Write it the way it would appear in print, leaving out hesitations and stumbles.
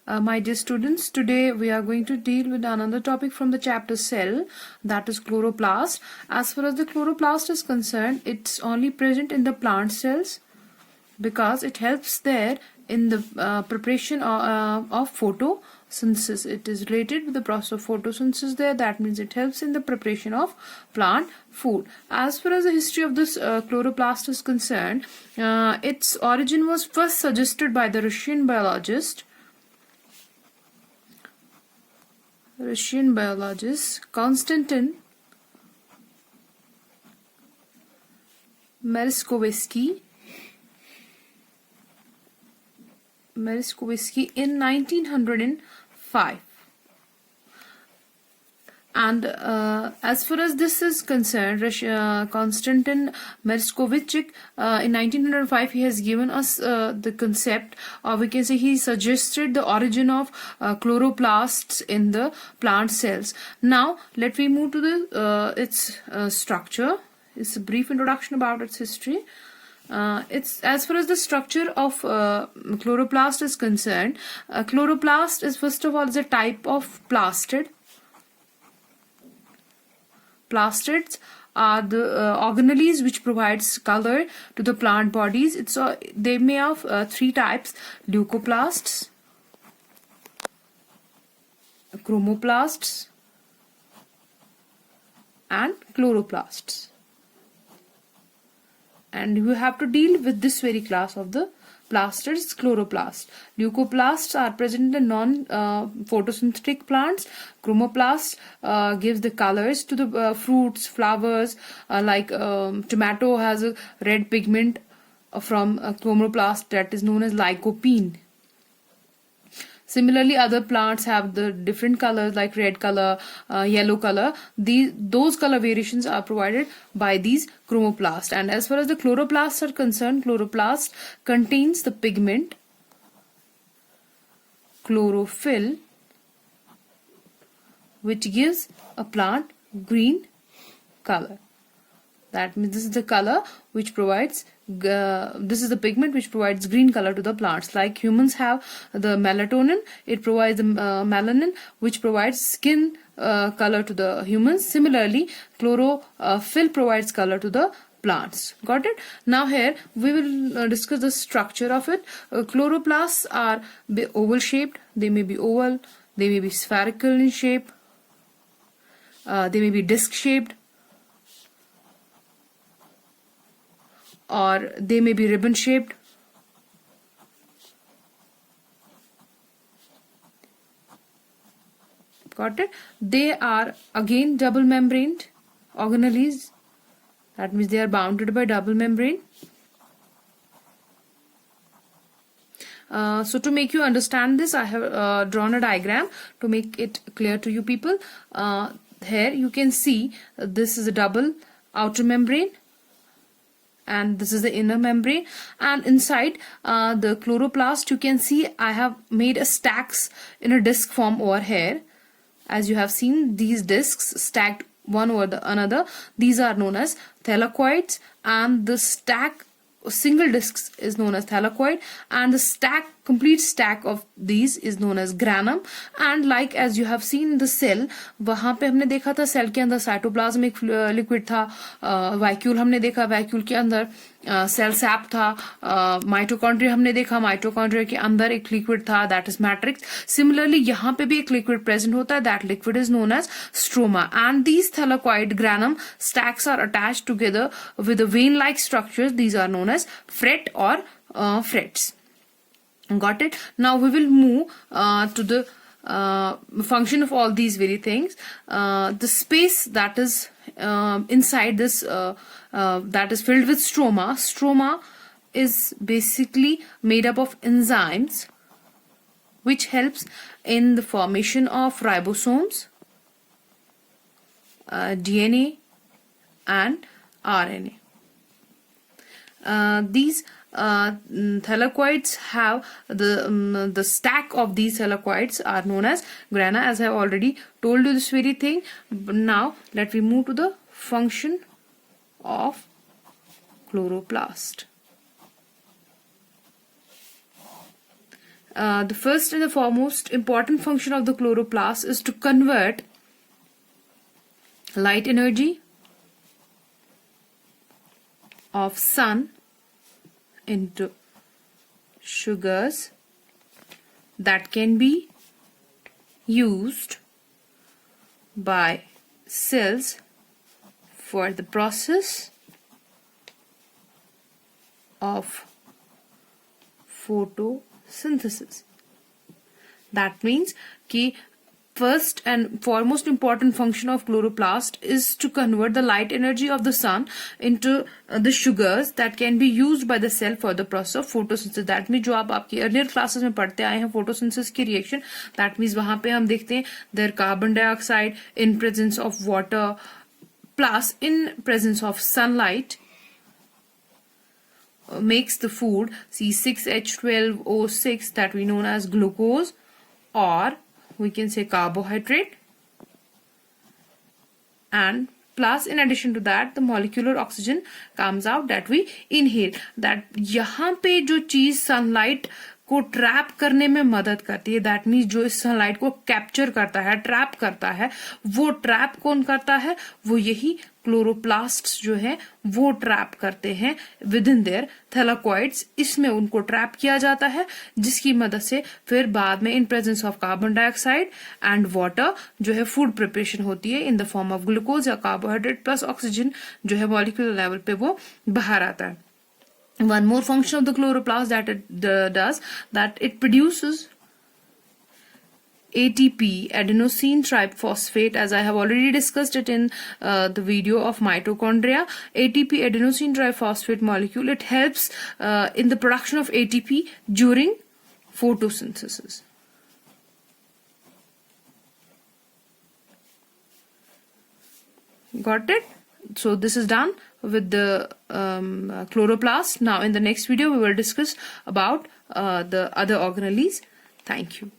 My dear students, today we are going to deal with another topic from the chapter cell, that is chloroplast. As far as the chloroplast is concerned, it's only present in the plant cells because it helps there in the preparation of photosynthesis. It is related with the process of photosynthesis there. That means it helps in the preparation of plant food. As far as the history of this chloroplast is concerned, its origin was first suggested by the Russian biologist Konstantin Merezkovsky in 1905. And as far as this is concerned, Konstantin Merezkovsky in 1905 he has given us the concept, or we can say he suggested the origin of chloroplasts in the plant cells. Now let me move to the its structure. It's a brief introduction about its history. It's as far as the structure of chloroplast is concerned. Chloroplast is first of all is a type of plastid. Plastids are the organelles which provides color to the plant bodies. They may have three types: leucoplasts, chromoplasts, and chloroplasts. And you have to deal with this very class of the plastids, chloroplasts. Leucoplasts are present in the non-photosynthetic plants. Chromoplasts gives the colors to the fruits, flowers, like tomato has a red pigment from a chromoplast that is known as lycopene. Similarly, other plants have the different colors like red color, yellow color. Those color variations are provided by these chromoplasts. And as far as the chloroplasts are concerned, chloroplast contains the pigment chlorophyll, which gives a plant green color. That means this is the color which provides, this is the pigment which provides green color to the plants. Like humans have the melatonin, it provides the melanin which provides skin color to the humans. Similarly, chlorophyll provides color to the plants. Got it? Now here we will discuss the structure of it. Chloroplasts are oval shaped. They may be oval, they may be spherical in shape, they may be disc shaped, or they may be ribbon shaped. Got it? They are again double membraned organelles. That means they are bounded by double membrane. So to make you understand this, I have drawn a diagram to make it clear to you people. Here you can see this is a double outer membrane, and this is the inner membrane, and inside the chloroplast you can see I have made a stacks in a disc form over here. As you have seen, these discs stacked one over the another, these are known as thylakoids, and the single discs is known as thylakoid, and the complete stack of these is known as granum. And like as you have seen in the cell, वहाँ पे हमने देखा था cell के अंदर cytoplasm एक liquid था, vacuole हमने देखा, वैक्यूल के अंदर सेल सैप था, माइटोकॉन्ड्रिया हमने देखा, माइटोकॉन्ड्रिया के अंदर एक लिक्विड था, दैट इज मैट्रिक्स. सिमिलरली यहाँ पे भी एक लिक्विड प्रेजेंट होता है, that liquid is known as stroma. And these thylakoid granum stacks are attached together with the vein like structures. These are known as fret or frets. Got it? Now we will move to the function of all these very things. The space that is inside this that is filled with stroma. Stroma is basically made up of enzymes which helps in the formation of ribosomes, DNA and RNA. These thylakoids have the stack of these thylakoids are known as grana, as I have already told you this very thing. Now let me move to the function of chloroplast. the first and the foremost important function of the chloroplast is to convert light energy of sun into sugars that can be used by cells for the process of photosynthesis. That means कि first and foremost important function of chloroplast is to convert the light energy of the sun into the sugars that can be used by the cell for the process of photosynthesis. That means जो आप आपकी earlier classes में पढ़ते आए हैं photosynthesis की reaction, that means वहाँ पे हम देखते हैं there carbon dioxide in presence of water plus in presence of sunlight makes the food C6H12O6 that we know as glucose, or we can say carbohydrate, and plus in addition to that the molecular oxygen comes out that we inhale. That यहाँ पे जो चीज sunlight को trap करने में मदद करती है, दैट मीन्स जो इस सनलाइट को कैप्चर करता है, ट्रैप करता है, वो ट्रैप कौन करता है? वो यही क्लोरोप्लास्ट्स जो है वो ट्रैप करते हैं विद इन देयर थैलाकोइड्स. इसमें उनको ट्रैप किया जाता है जिसकी मदद से फिर बाद में in presence of carbon dioxide and water जो है फूड प्रिपरेशन होती है in the form of glucose या कार्बोहाइड्रेट प्लस ऑक्सीजन जो है मॉलिक्यूलर लेवल पे वो बाहर आता है. One more function of the chloroplast that it does, that it produces ATP, adenosine triphosphate, as I have already discussed it in the video of mitochondria. ATP, adenosine triphosphate molecule, it helps in the production of ATP during photosynthesis. Got it? So this is done with the chloroplast. Now in the next video we will discuss about the other organelles. Thank you.